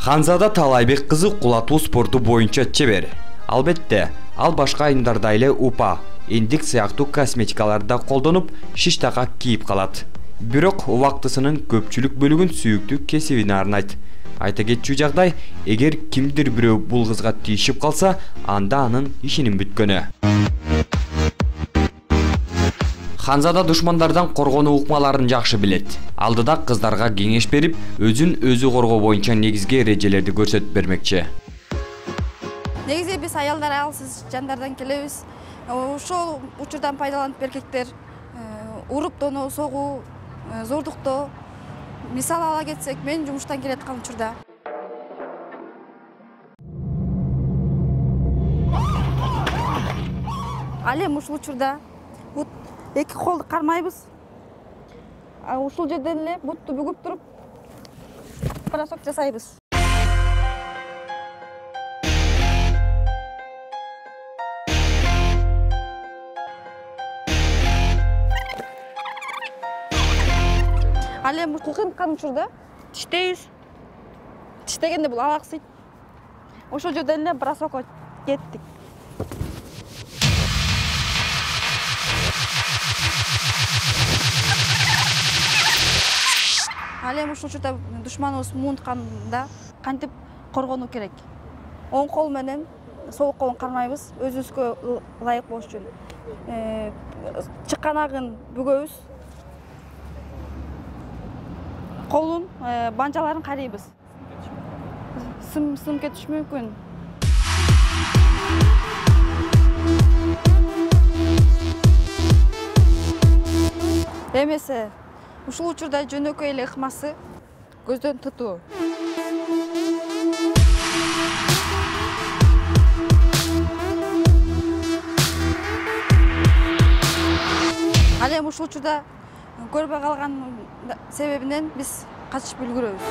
Ханзада Талайбек кызы кулатуу спорту боюнча чебер. Албетте, ал башка айымдарда эле упа, эндик сыяктуу косметикаларды колдонуп, шиштага кийип калат. Бирок убактысынын көпчүлүк бөлүгүн сүйүктүү кесибине арнайт. Айта кетчү жагдай, эгер кимдир бирөө бул кызга тийишип калса, анда анын ишинин бүткөнү. Ханзада душмандардан коргонуу укмаларын жакшы билет. Алдыда кыздарга кеңеш берип, өзүн өзү коргоо боюнча негизги эрежелерди көрсөтүп бермекчи. Негизи биз аялдар алсыз жандардан келебиз. Ошол учурдан пайдаланып эркектер уруп тоноо, согуу, зордуктоо. Мисал ала кетсек, мен жумуштан келаткан учурда ал эми ушул учурда эки колду кармайбыз. Ушул жерден эле бутту бүгүп туруп бросок жасайбыз. Ал эми кылкынткан учурда тиштейбиз. Тиштегенде бул алаксыйт. Ошол жерден эле бросокко кеттик. Ал эми ушул учурда душманыбыз муунтканда кантип коргонуу керек? Оң кол менен сол колун кармайбыз, өзүбүзгө ылайык болуш үчүн. Чыканагын бүгөбүз. Колун, банжаларын карыйбыз. Сым кетиш мүмкүн. Эмесе, ушул учурда жөнөкөй эле ыкмасы көздөн тутуу. Ал эми ушул учурда көрбөй калган себебинен биз качып үлгүрөбүз.